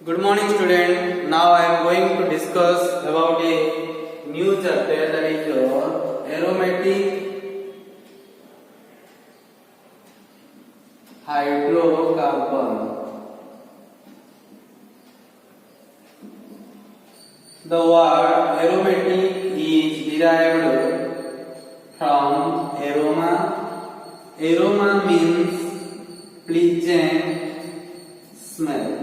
Good morning student. Now I am going to discuss about a new chapter that is aromatic hydrocarbon. The word aromatic is derived from aroma. Aroma means pleasant smell.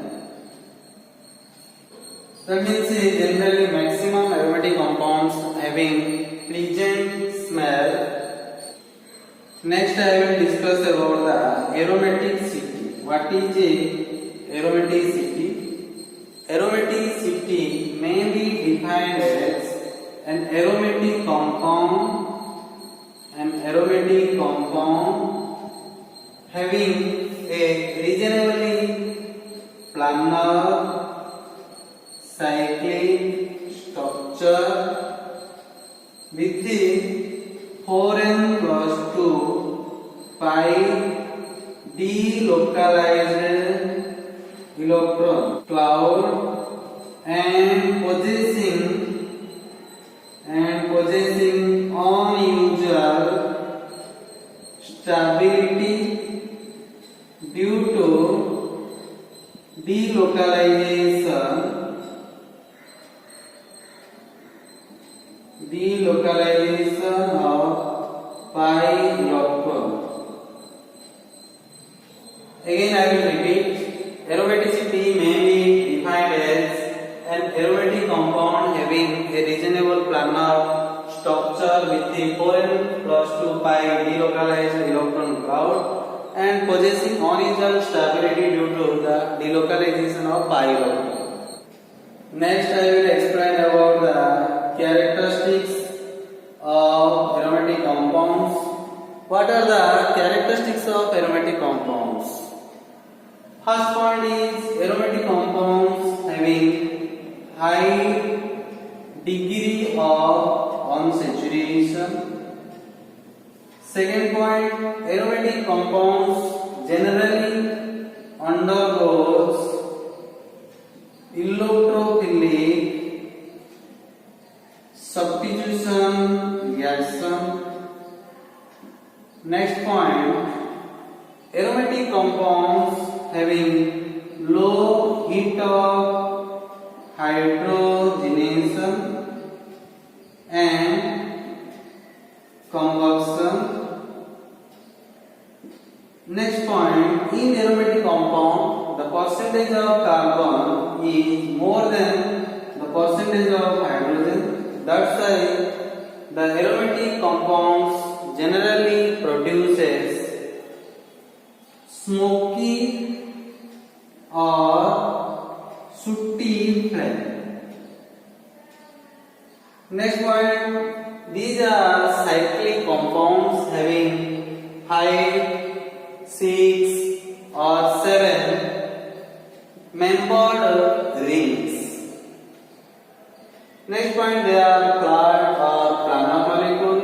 That means generally maximum aromatic compounds having pleasant smell. Next I will discuss about the aromaticity. What is aromaticity? Aromaticity may be defined as an aromatic compound having a reasonably planar cyclic structure with the 4n plus 2 pi delocalized electron cloud and possessing unusual stability due to delocalization of pi electron. Again I will repeat. Aromaticity may be defined as an aromatic compound having a reasonable planar structure with the 4n plus 2 pi delocalized electron cloud and possessing unusual stability due to the delocalization of pi electron. Next I will explain about the characteristics of aromatic compounds. What are the characteristics of aromatic compounds? First point is aromatic compounds having high degree of unsaturation. Second point, aromatic compounds generally undergoes electrophilic substitution reaction. Next point, aromatic compounds having low heat of hydrogenation and combustion. Next point, in aromatic compound, the percentage of carbon is more than the percentage of hydrogen. That's why the aromatic compounds generally produces smoky or sooty flame. Next point, these are cyclic compounds having 5, 6 or 7 membered rings. Next point, they are clad or planar molecule.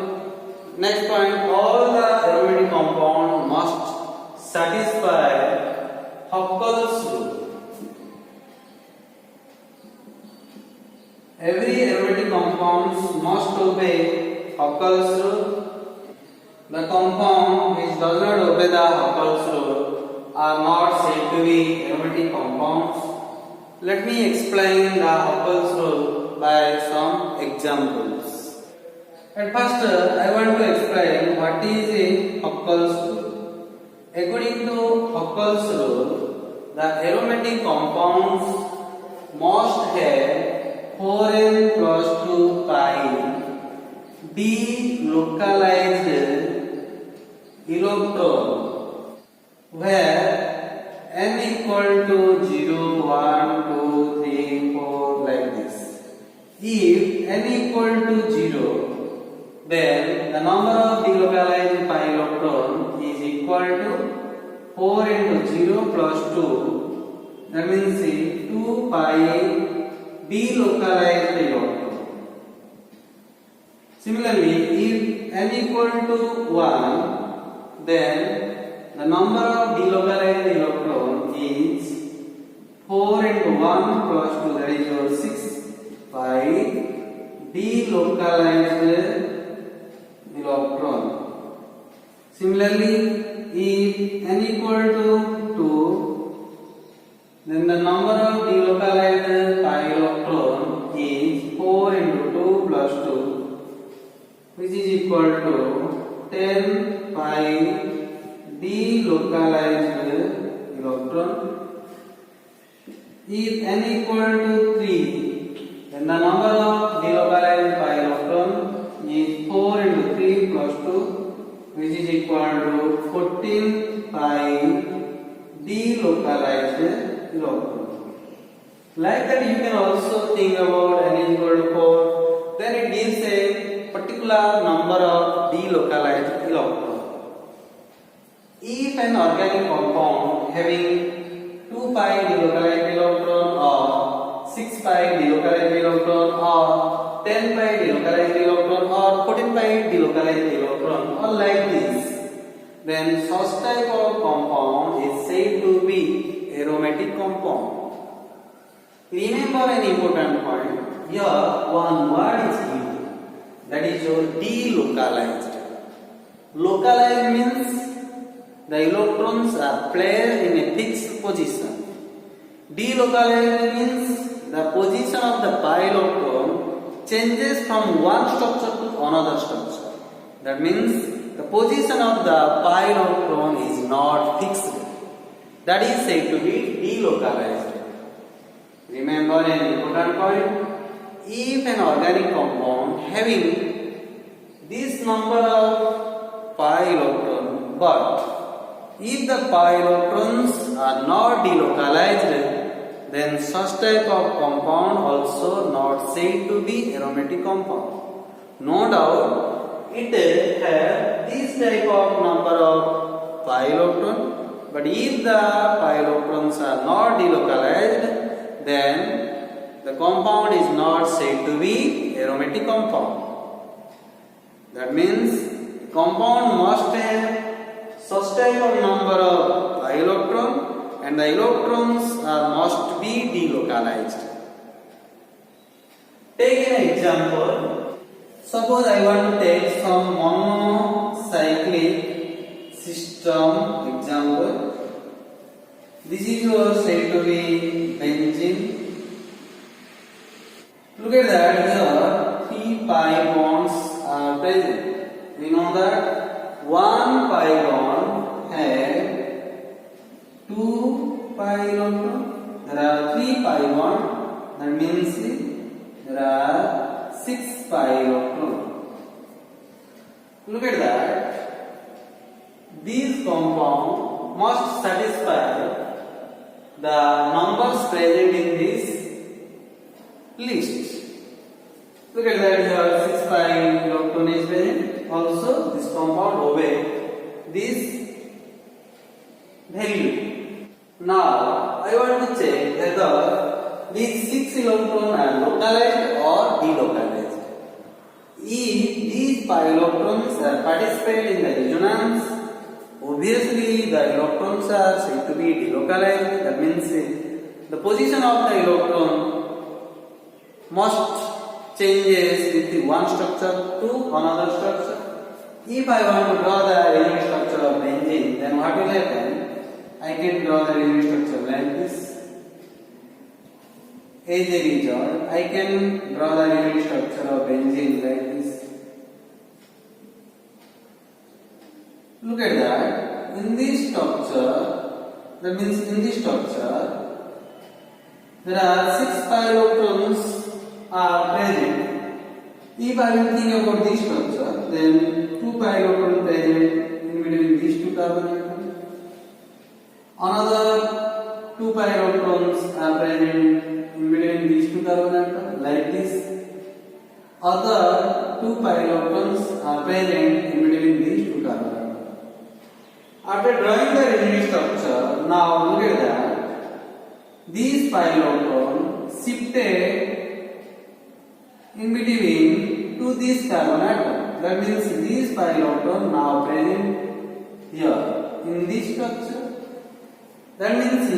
Next point, all the aromatic compound must satisfy Huckel's rule. Every aromatic compound must obey Huckel's rule. The compound which does not obey the Huckel's rule are not said to be aromatic compounds. Let me explain the Huckel's rule by some examples. At first, I want to explain what is a Huckel's rule. According to Huckel's rule, the aromatic compounds must have 4n plus 2 pi delocalized electron, where n equal to 0, 1, 2, 3, 4 like this. If n equal to 0, then the number of delocalized pi electron is equal to 4 into 0 plus 2. That means 2 pi delocalized electron. Similarly, if n equal to 1, then the number of delocalized electron is 4 into 1 plus 2, that is your 6 by delocalized electron. Similarly, if n equal to 2, then the number of delocalized pi electron is 4 into 2 plus 2, which is equal to 10 pi delocalized electron. If n equal to 3, then the number of delocalized pi electron is 4 into 3 plus 2, which is equal to 14 pi delocalized electron. Like that, you can also think about n equal to 4. Then it gives a particular number of delocalized electron. If an organic compound having 2 pi delocalized electron or 6 pi delocalized electron or 10 pi delocalized electron or 14 pi delocalized electron or like this, then such type of compound is said to be aromatic compound. Remember an important point. Here one word is used, that is your delocalized. Localized means the electrons are placed in a fixed position. Delocalized means the position of the pi electron changes from one structure to another structure. That means the position of the pi electron is not fixed. That is said to be delocalized. Remember an important point. If an organic compound having this number of pi electron, but if the pi electrons are not delocalized, then such type of compound also not said to be aromatic compound. No doubt, it has this type of number of pi electron, but if the pi electrons are not delocalized, then the compound is not said to be aromatic compound. That means compound must have such type of number of pi electron and the electrons must be delocalized. Take an example. Suppose I want to take some monocyclic system example. This is your said to be benzene. Look at that, here 3 pi bonds are present. We know that one pi bond has 2 pi electron. There are 3 pi bonds. That means there are 6 pi electron. Look at that. These compounds must satisfy the numbers present in this list. Look at that, here 6 pi electron is present. Also, this compound obey this value. Now, I want to check whether these 6 electrons are localized or delocalized. If these pi electrons participate in the resonance, obviously the electrons are said to be delocalized. That means the position of the electron must changes with one structure to another structure. If I want to draw the element structure of benzene, then what will happen? I can draw the element structure like this. As a result, I can draw the element structure of benzene like this. Look at that. In this structure, that means in this structure, there are 6 pi electrons are present. If I will think about this structure, then 2 pi electrons present in between these two carbon atoms. Another 2 pi electrons are present in between these two carbon atoms, like this. Other 2 pi electrons are present in between these two carbon atoms. After drawing the remaining structure, now look at that. These pi electrons shifted in between to this carbon atom. That means these pi electrons now present here in this structure. That means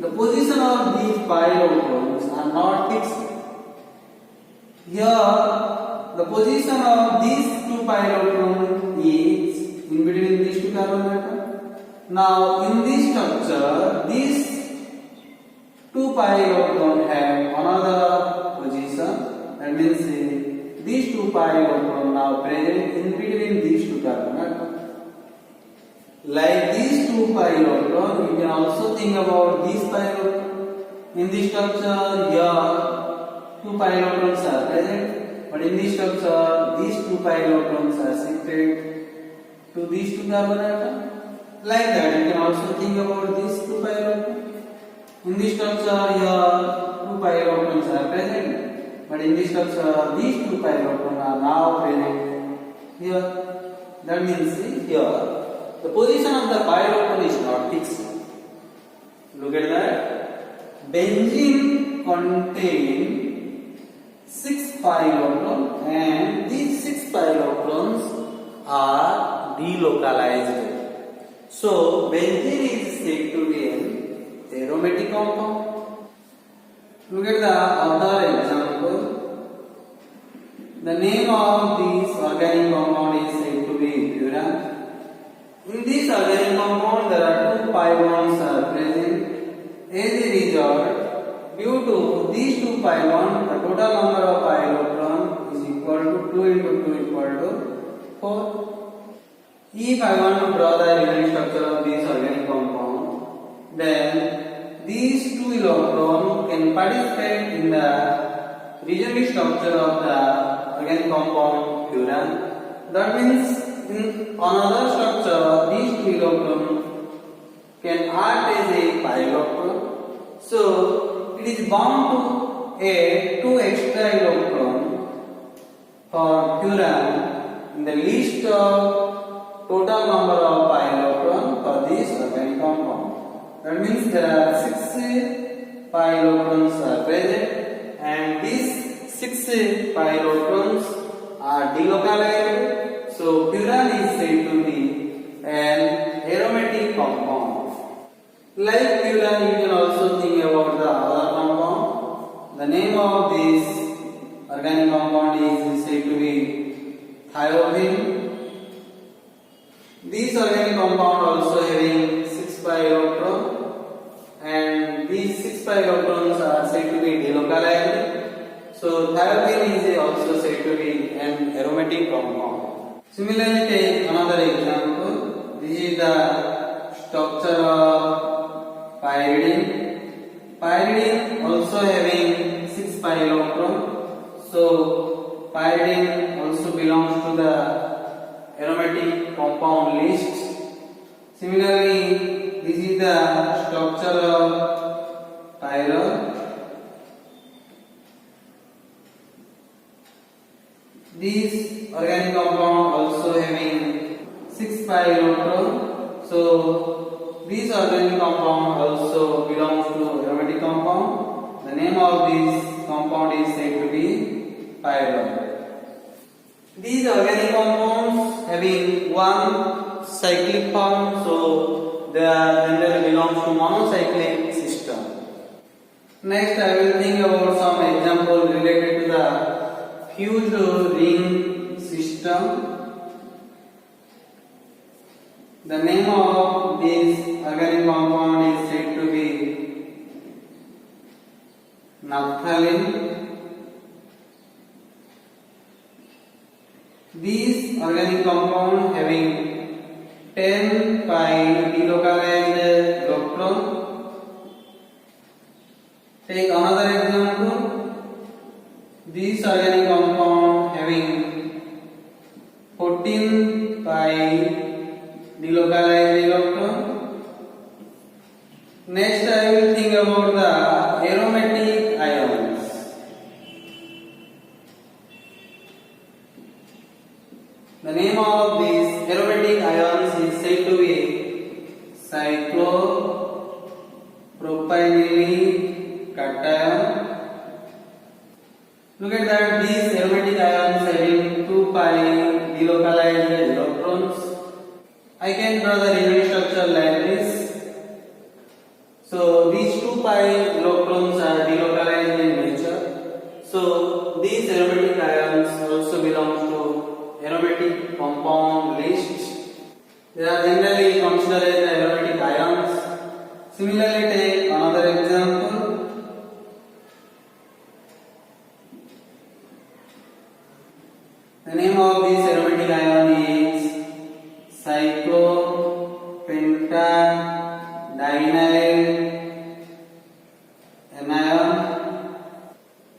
the position of these pi electrons are not fixed. Here, the position of these two pi electrons is in between these two carbon atom. Now, in this structure, these two pi electrons have another position. That means these two pi electrons now present in between these two carbon atoms. Like these two pi electrons, you can also think about these pi electrons. In this structure, here two pi electrons are present, but in this structure, these two pi electrons are shifted to these two carbon atoms. Like that, you can also think about these two pi electrons. In this structure, here two pi electrons are present, but in this structure, these two pi electrons are now present here. That means here, the position of the pi electron is not fixed. Look at that. Benzene contains 6 pi electrons, and these 6 pi electrons are delocalized. So, benzene is said to be an aromatic compound. Look at the other example. The name of this organic compound is said to be furan. In this organic compound, there are two pi bonds are present. As a result, due to these two pi bonds, the total number of pi electrons is equal to 2 into 2 equal to 4. If I want to draw the remaining structure of this organic compound, then these two electrons can participate in the regional structure of the organic compound furan. That means in another structure, these two electrons can act as a pi electron. So it is bound to add 2 extra electrons for furan in the list of total number of pi electrons for this organic compound. That means there are 6 pi electrons are present, and these 6 pi electrons are delocalized. So furan is said to be an aromatic compound. Like furan, you can also think about the other compound. The name of this organic compound is said to be thiophene. This organic compound also having 6 pi electrons, and these 6 pi electrons are said to be delocalized. So thiophene is also said to be an aromatic compound. Similarly, take another example. This is the structure of pyridine. Pyridine also having 6 pi electrons. So pyridine also belongs to the aromatic compound list. Similarly, this is the structure of pyrrole. This organic compound also having 6 pi electrons. So this organic compound also belongs to aromatic compound. The name of this compound is said to be pyrrole. These organic compounds having one cyclic form, so they generally belongs to monocyclic system. Next, I will think about some example related to the fused ring system. The name of this organic compound is said to be naphthalene. This organic compound having 10 pi delocalized electron. Take another example. This organic compound having 14 pi delocalized electron. Next, I will think about the aromatic ions. The name of these aromatic ions is said to be cyclopropynylic cation. Look at that, these aromatic ions having 2 pi delocalized electrons. I can draw the remaining structure like this. So these 2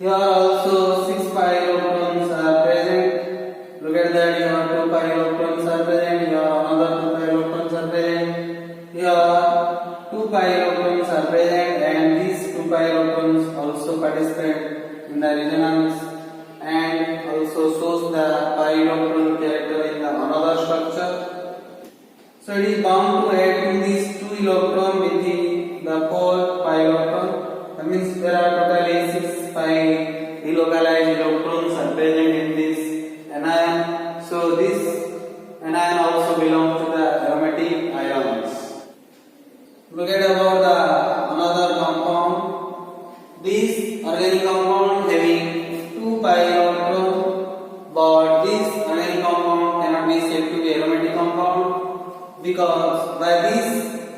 Here also 6 pi electrons are present. Look at that. Here 2 pi electrons are present. Here another 2 pi electrons are present. Here 2 pi electrons are present, and these 2 pi electrons also participate in the resonance and also shows the pi electron character in the another structure. So it is bound to add to these 2 electron with the 4 pi electron. That means there are totally 6 pi delocalized electrons are present in this anion. So this anion also belongs to the aromatic ions. Look at about the another compound. This organic compound having 2 pi electron, but this organic compound cannot be said to be aromatic compound because by this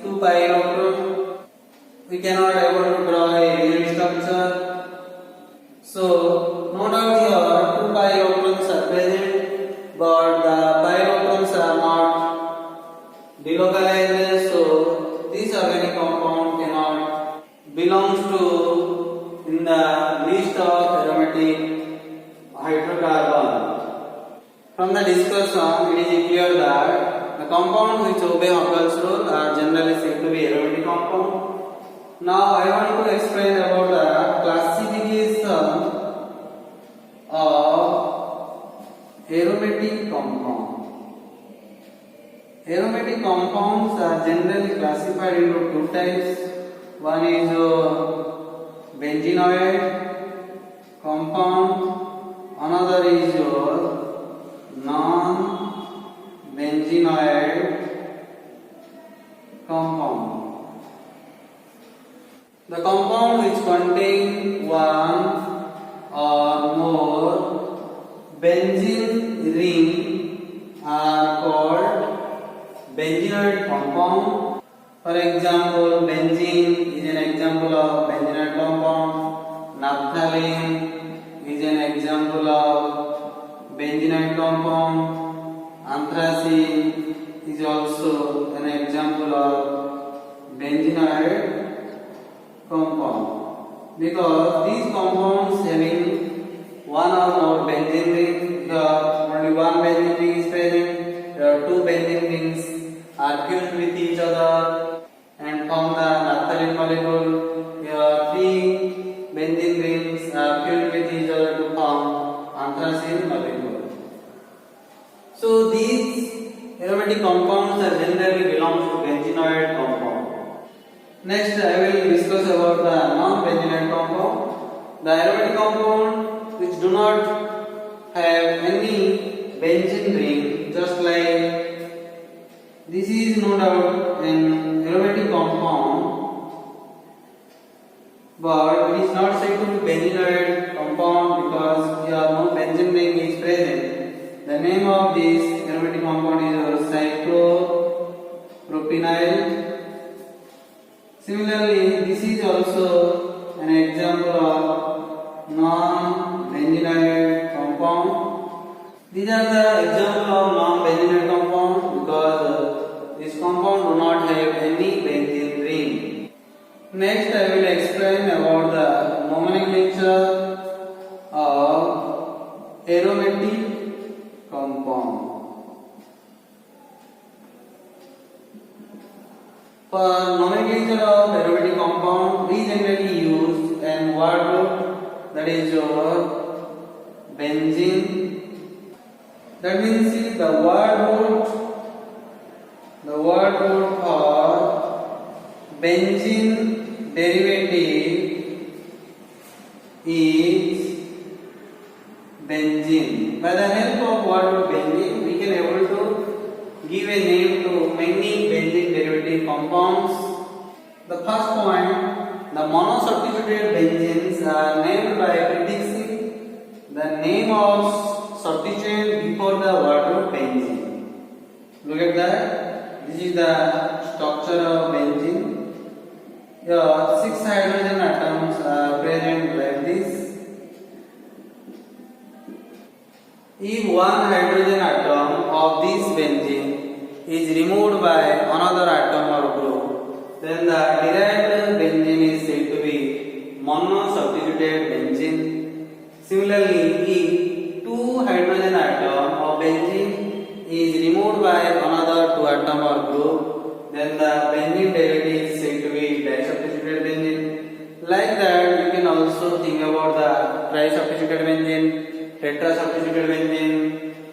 2 pi electron we cannot able to draw a real structure. So no doubt here 2 pi electrons are present, but the pi electrons are not delocalized. So this organic compound cannot belongs to in the list of aromatic hydrocarbon. From the discussion, it is clear that the compounds which obey Huckel's rule are generally said to be aromatic compound. Now I want to explain about the classification of aromatic compound. Aromatic compounds are generally classified into two types. One is benzenoid compound, another is non-benzenoid compound. The compound which contain one or more benzene ring are called benzenoid compound. For example, benzene is an example of benzenoid compound. Naphthalene is an example of benzenoid compound. Anthracene is also an example of benzenoid compound, because these compounds having one or more benzene ring, only one benzene ring is present. There are two benzene rings are fused with each other and form the naphthalene molecule. Here three benzene rings are fused with each other to form anthracene molecule. So these aromatic compounds are generally belongs to benzenoid compound. Next, I will discuss about the non-benzenoid compound. The aromatic compound which do not have any benzene ring, just like this is no doubt an aromatic compound, but it is not said to be benzenoid compound because here no benzene ring is present. The name of this aromatic compound is cyclopropynyl. Similarly, this is also an example of non-benzenoid compound. These are the examples of non-benzenoid compound because this compound do not have any benzene ring. Next, I will explain about the nomenclature of aromatic compound. For nomenclature of aromatic compound, we generally use an word root, that is benzene. That means the word root for benzene derivative is benzene. By the help of word root benzene, we can able to give a name to many benzene derivative compounds. The first point, the monosubstituted benzenes are named by prefixing the name of substituent before the word root benzene. Look at that. This is the structure of benzene. Here 6 hydrogen atoms are present like this. If one hydrogen atom of this benzene is removed by another atom or group, then the derived benzene is said to be monosubstituted benzene. Similarly, if two hydrogen atom of benzene is removed by another two atom or group, then the benzene derivative is said to be disubstituted benzene. Like that, you can also think about the trisubstituted benzene, tetrasubstituted benzene,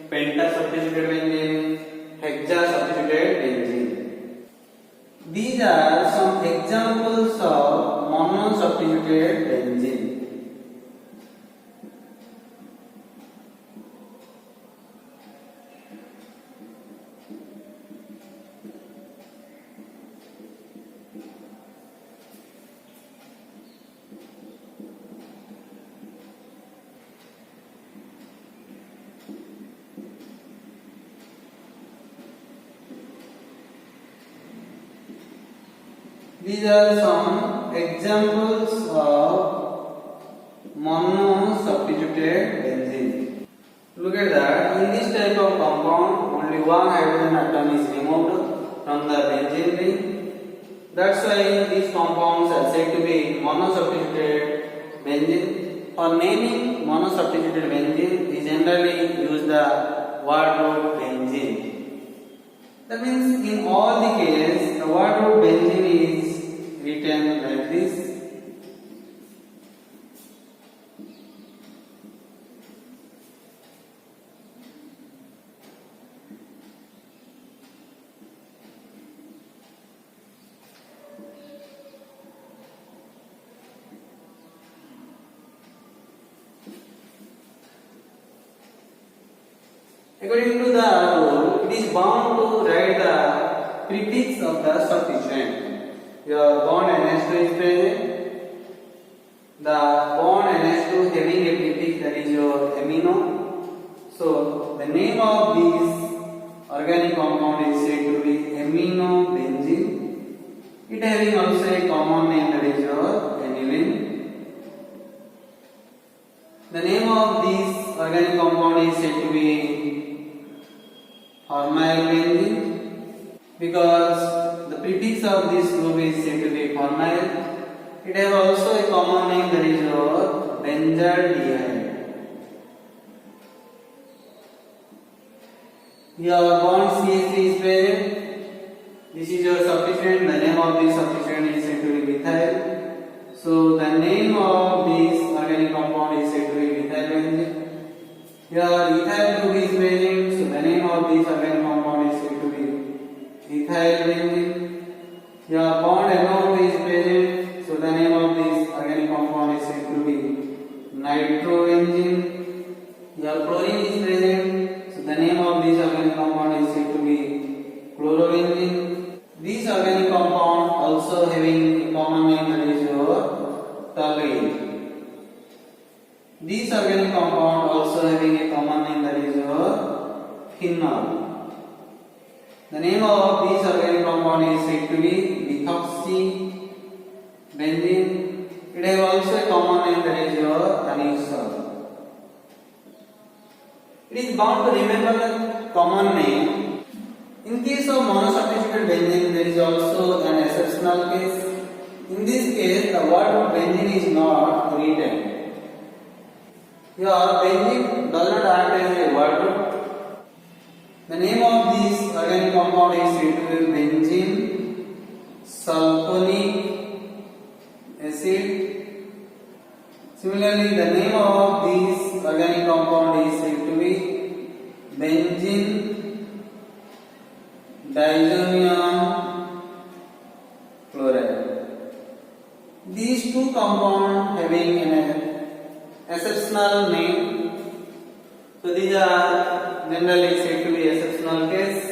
pentasubstituted benzene, hexasubstituted benzene. These are some examples of monosubstituted benzene. These are some examples of monosubstituted benzene. Look at that. In this type of compound, only one hydrogen atom is removed from the benzene ring. That's why these compounds are said to be monosubstituted benzene. For naming monosubstituted benzene, we generally use the word root benzene. That means in all the cases, the word root benzene is written like this. According to the rule, it is bound to write the prefix of the substituent. Your bond NH2 is present. The bond NH2 having a prefix, that is your amino. So the name of this organic compound is said to be aminobenzene. It having also a common name, that is your aniline. The name of this organic compound is said to be formyl benzene, because the prefix of this group is said to be formyl. It has also a common name, that is your benzaldehyde. Your bond CH3 is present. This is your substituent. The name of this substituent is said to be methyl. So the name of this organic compound is said to be methyl benzene. Your ethyl group is present. So the name of this organic compound is said to be ethyl benzene. Your bond NO2 is present. So the name of this organic compound is said to be nitrobenzene. Your chlorine is present. So the name of this organic compound is said to be chlorobenzene. This organic compound also having a common name, that is your toluene. This organic compound also having a common name, that is your phenol. The name of this organic compound is said to be methoxybenzene. It has also a common name, that is your anisole. It is bound to remember the common name. In case of monosubstituted benzene, there is also an exceptional case. In this case, the word benzene is not written. Here, benzene does not act as a word. The name of this organic compound is said to be benzene sulfonic acid. Similarly, the name of this organic compound is said to be benzene diazomium chloride. These two compounds having an exceptional name, so these are generally said to be exceptional case.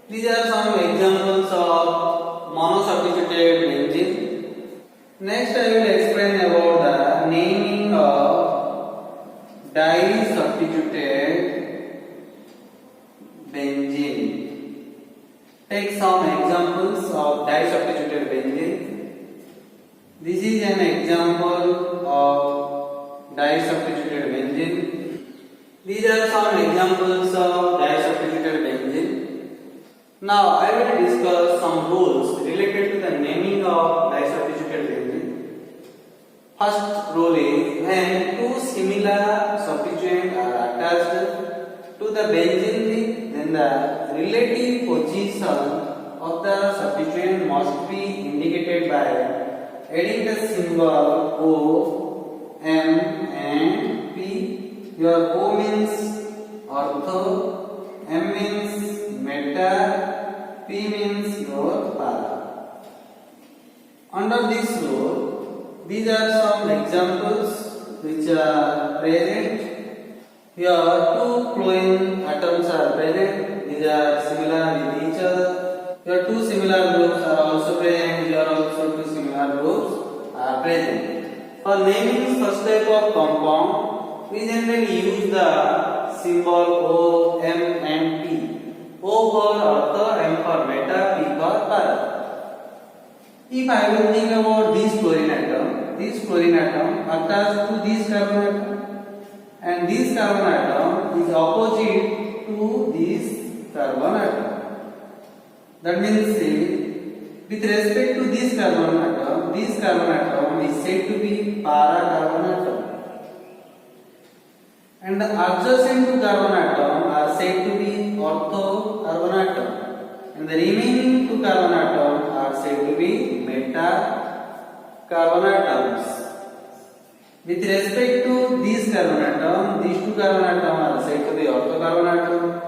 These are some examples of monosubstituted benzene. Next, I will explain about the naming of disubstituted benzene. Take some examples of disubstituted benzene. This is an example of disubstituted benzene. These are some examples of disubstituted benzene. Now I will discuss some rules related to the naming of disubstituted benzene. First rule is when two similar substituents are attached to the benzene ring, then the relative position of the substituent must be indicated by adding the symbol O, M and P. Your O means ortho, M means meta, P means your para. Under this rule, these are some examples which are present. Here two chlorine atoms are present. These are similar with each other. Here two similar groups are also present. Here also two similar groups are present. For naming such type of compound, we generally use the symbol O, M and P. O for ortho, M for meta, P for para. If I will think about this chlorine atom attached to this carbon atom, and this carbon atom is opposite to this carbon atom. That means with respect to this carbon atom is said to be para carbon atom, and the adjacent to carbon atom are said to be ortho carbon atom, and the remaining two carbon atoms are said to be meta carbon atoms. With respect to this carbon atom, these two carbon atoms are said to be ortho carbon atom.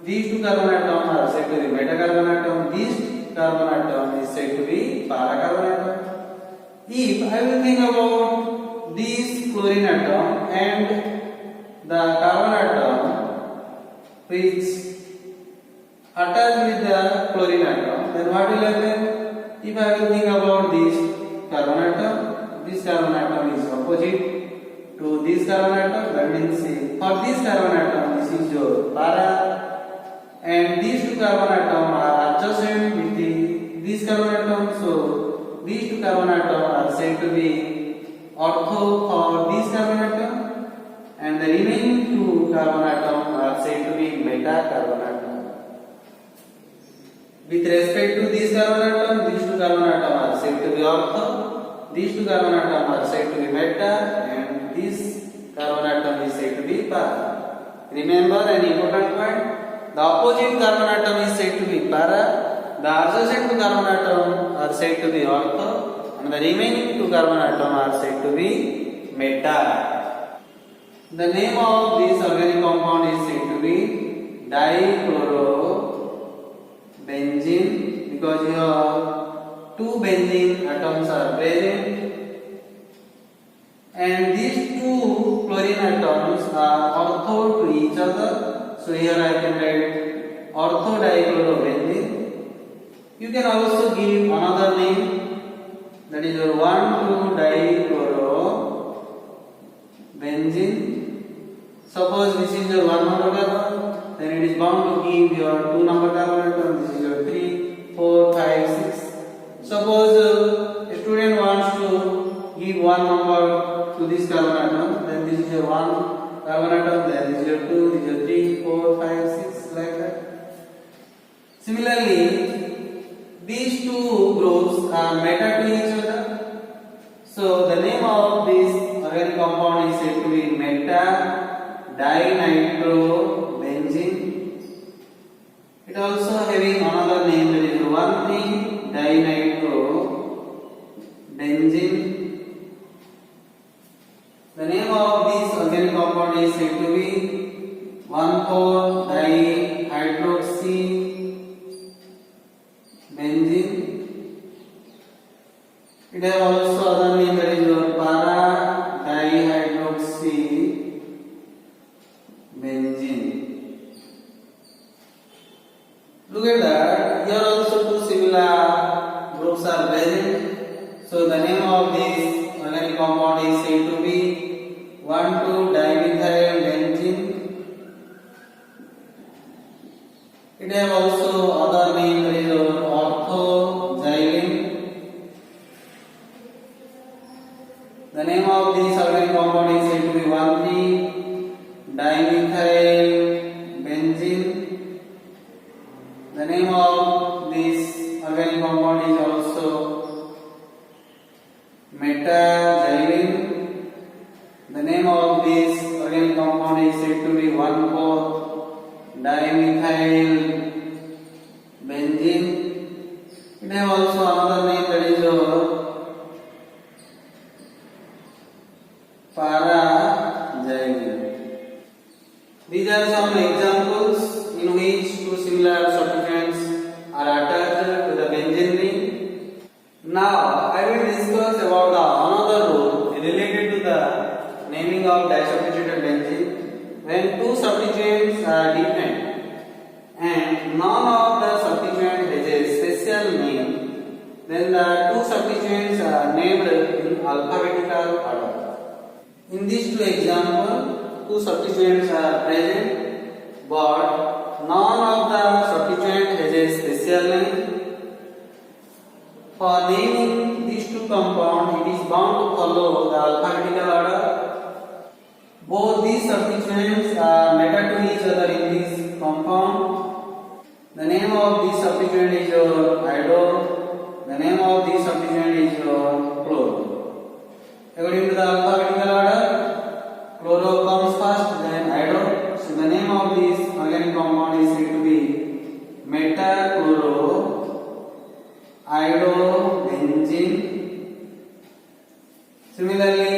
These two carbon atoms are said to be meta carbon atom. This carbon atom is said to be para carbon atom. If I will think about this chlorine atom and the carbon atom which attached with the chlorine atom, then what will happen? If I will think about this carbon atom is opposite to this carbon atom. That means for this carbon atom, this is your para, and these two carbon atoms are adjacent with this carbon atom. So these two carbon atoms are said to be ortho for this carbon atom, and the remaining two carbon atoms are said to be meta carbon atom. With respect to this carbon atom, these two carbon atoms are said to be ortho, these two carbon atoms are said to be meta, and this carbon atom is said to be para. Remember an important point: the opposite carbon atom is said to be para, the adjacent two carbon atoms are said to be ortho, and the remaining two carbon atoms are said to be meta. The name of this organic compound is said to be dichlorobenzene, because here two benzene atoms are present, and these two chlorine atoms are ortho to each other. So here I can write ortho dichlorobenzene. You can also give another name, that is your 1,2-dichlorobenzene. Suppose this is your 1 number carbon, then it is bound to give your 2 number carbon atom. This is your 3, 4, 5, 6. Suppose a student wants to give 1 number to this carbon atom, then this is your 1 carbon atom, then this is your 2, this is your 3, 4, 5, 6, like that. Similarly, these two groups are meta to each other. So the name of this organic compound is said to be meta dinitrobenzene. It also having another name, that is 1,3-dinitrobenzene. The name of this organic compound is said to be 1,4-dihydroxybenzene. It has also other name, that is your para-dihydroxybenzene. Look at that. Here also two similar groups are present. So the name of this organic compound is said to be 1,2-dimethylbenzene. It has also other name, that is orthoxylene. The name of this organic compound is said to be 1,3-dimethylbenzene. The name of this organic compound is also metaxylene. said to be 1,4 dimethyl benzene. It has also another name, that is para-xylene. These are some examples in which two similar substituents are attached to the benzene ring. Now I will discuss about the another rule related to the naming of disubstituted benzene. When two substituents are different and none of the substituent has a special name, then the two substituents are named in alphabetical order. In these two examples, two substituents are present, but none of the substituent has a special name. For naming these two compounds, it is bound to follow the alphabetical order. Both these substituents are matter to each other in this compound. The name of this substituent is iodo. The name of this substituent is chloro. According to the alphabetical order, chloro comes first, then iodo. So the name of this organic compound is said to be metachloro iodobenzene. Similarly,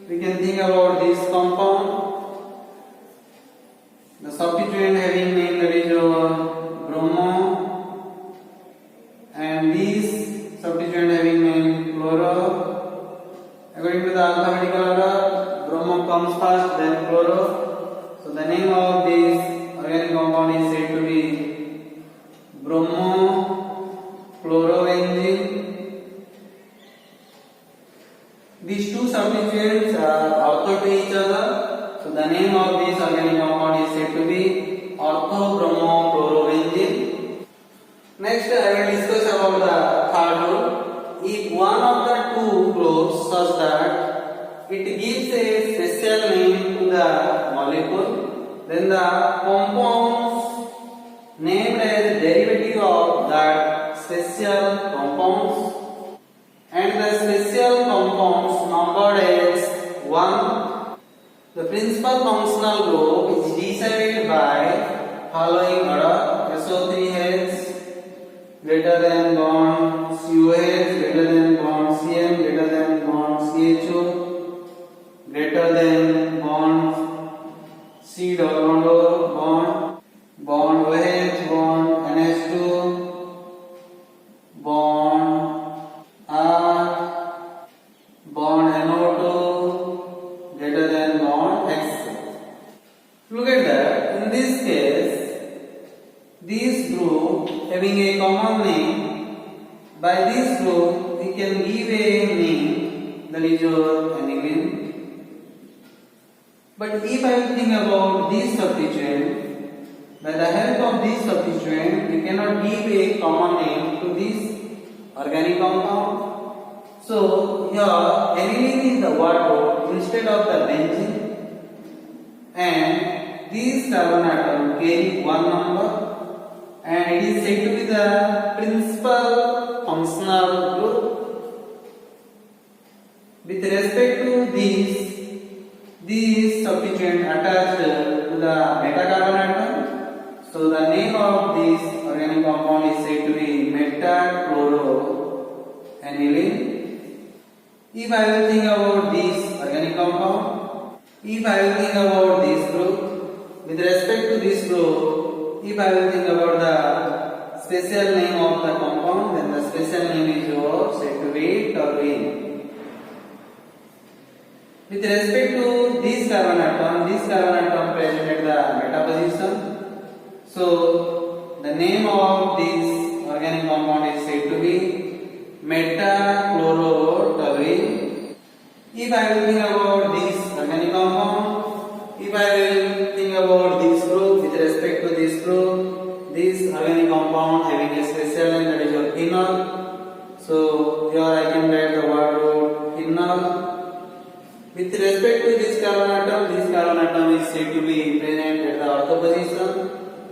we can think about this compound. The substituent having name, that is bromo, and this substituent having name chloro. According to the alphabetical order, bromo comes first, then chloro. So the name of this organic compound is said to be bromo chlorobenzene. These two substituents are ortho to each other. So the name of this organic compound is said to be ortho-bromo-chlorobenzene. Next, I will discuss about the third rule. If one of the two groups such that it gives a special name to the molecule, then the compounds named as derivative of that special compounds and the special compounds numbered as 1. The principal functional group is decided by following order: SO3H greater than bond COH greater than bond CN greater than bond CHO greater than bond C double bond bond OH bond NH2 bond R bond NO2 greater than bond X. Look at that. In this case, this group having a common name, by this group we can give a name, that is aniline. But if I think about this substituent, by the help of this substituent we cannot give a common name to this organic compound. So here aniline is the word root instead of the benzene, and these carbon atom carry one number, and it is said to be the principal functional group. With respect to this substituent attached to the metacarbon atom, so the name of this organic compound is said to be metachloroaniline. If I will think about this organic compound, if I will think about this group, with respect to this group, if I will think about the special name of the compound, then the special name is said to be toluene. With respect to this carbon atom present at the meta position, so the name of this organic compound is said to be metachlorotoluene. If I will think about this organic compound, if I will think about this group, with respect to this group, this organic compound having a special name, that is phenol. So here I can write the word root phenol. With respect to this carbon atom is said to be present at the ortho position.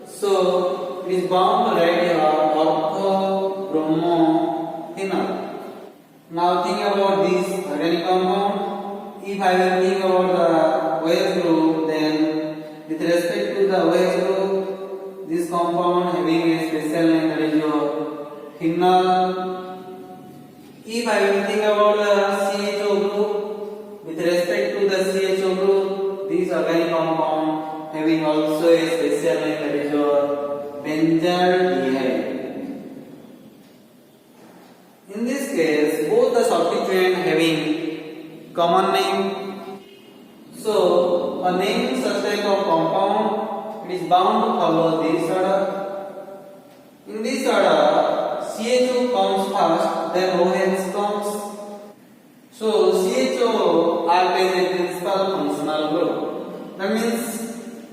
So it is bound to write here ortho-bromo-phenol. Now think about this organic compound. If I will think about the OH group, then OH group, this compound having a special name, that is your phenol. If I will think about the CHO group, with respect to the CHO group, this organic compound having also a special name, that is your benzaldehyde. In this case, both the substituent having common name. So, a name such type of compound, it is bound to follow this order. In this order, CHO comes first, then OH comes. So, CHO acts as a principal functional group. That means,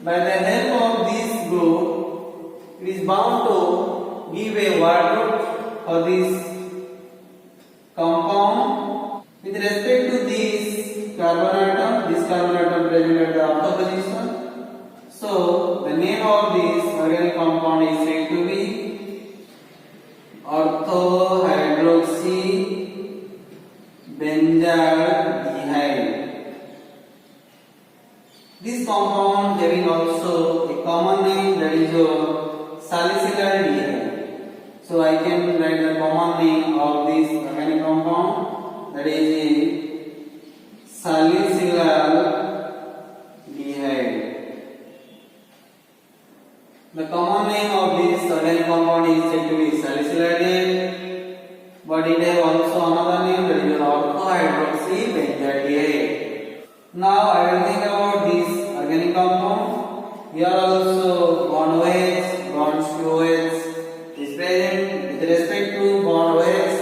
by the help of this group, it is bound to give a word root for this compound. With respect to this carbon atom present at the alpha position. So, the name of this organic compound is said to be ortho hydroxy benzaldehyde. This compound having also a common name, that is your salicylaldehyde. So I can write the common name of this organic compound, that is salicylaldehyde. The common name of this organic compound is said to be salicylaldehyde, but it has also another name, that is ortho-hydroxy benzaldehyde. Now I will think about this organic compound. Here also bond OH, bond COH is present. With respect to bond OH,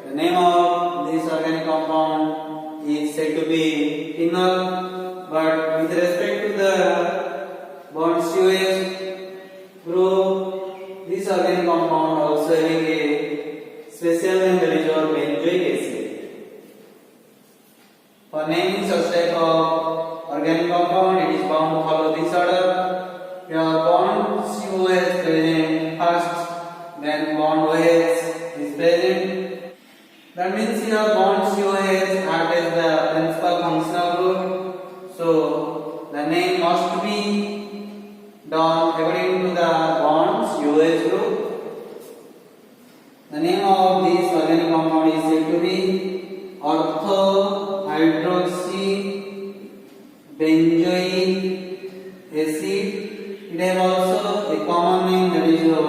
the name of this organic compound is said to be phenol, but with respect to the bond COH group, this organic compound also having a special name, that is your benzoic acid. For naming such type of organic compound, it is bound to follow this order. Your bond COH present first, then bond OH is present. That means your bond COH acts as the principal functional group. So the name must be done according to the bond COH group. The name of this organic compound is said to be ortho hydroxy benzoic acid. It has also a common name, that is your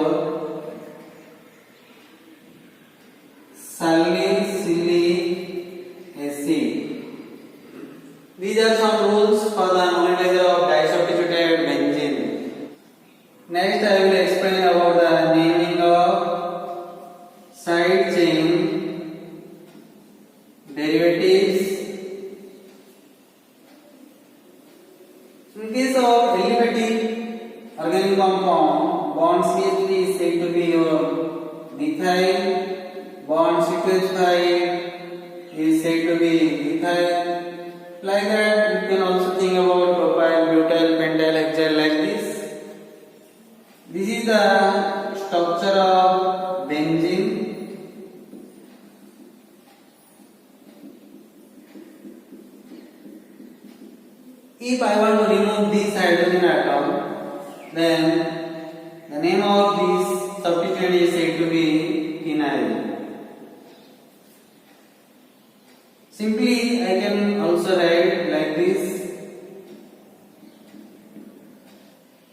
salicylic acid. These are some rules for the nomenclature of disubstituted benzene. Next, I will explain about the naming of side chain derivatives. In case of aliphatic organic compound, bond CH3 is said to be your methyl, bond C2H5 is said to be ethyl. Like that, you can also think about propyl, butyl, pentyl, hexyl like this. This is the structure of benzene. If I want to remove this hydrogen atom, then the name of this substituent is said to be phenyl. Simply, I can also write like this.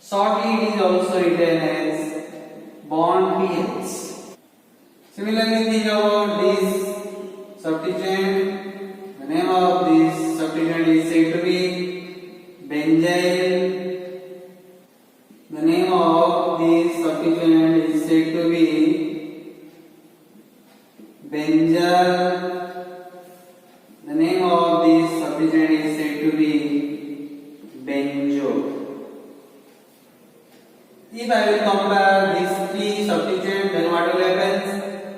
Shortly, it is also written as bond PH. Similarly, think about this substituent. The name of this substituent is said to be benzyl. The name of this substituent is said to be benzyl. The name of this substituent is said to be benzo. If I will compare these three substituents, then what will happen?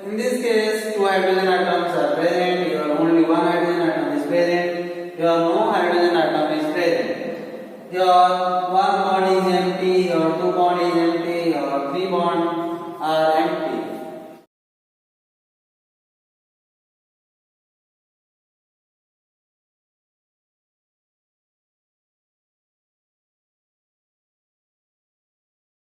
In this case, two hydrogen atoms are present. Here only one hydrogen atom is present. Here no hydrogen atom is present. Here one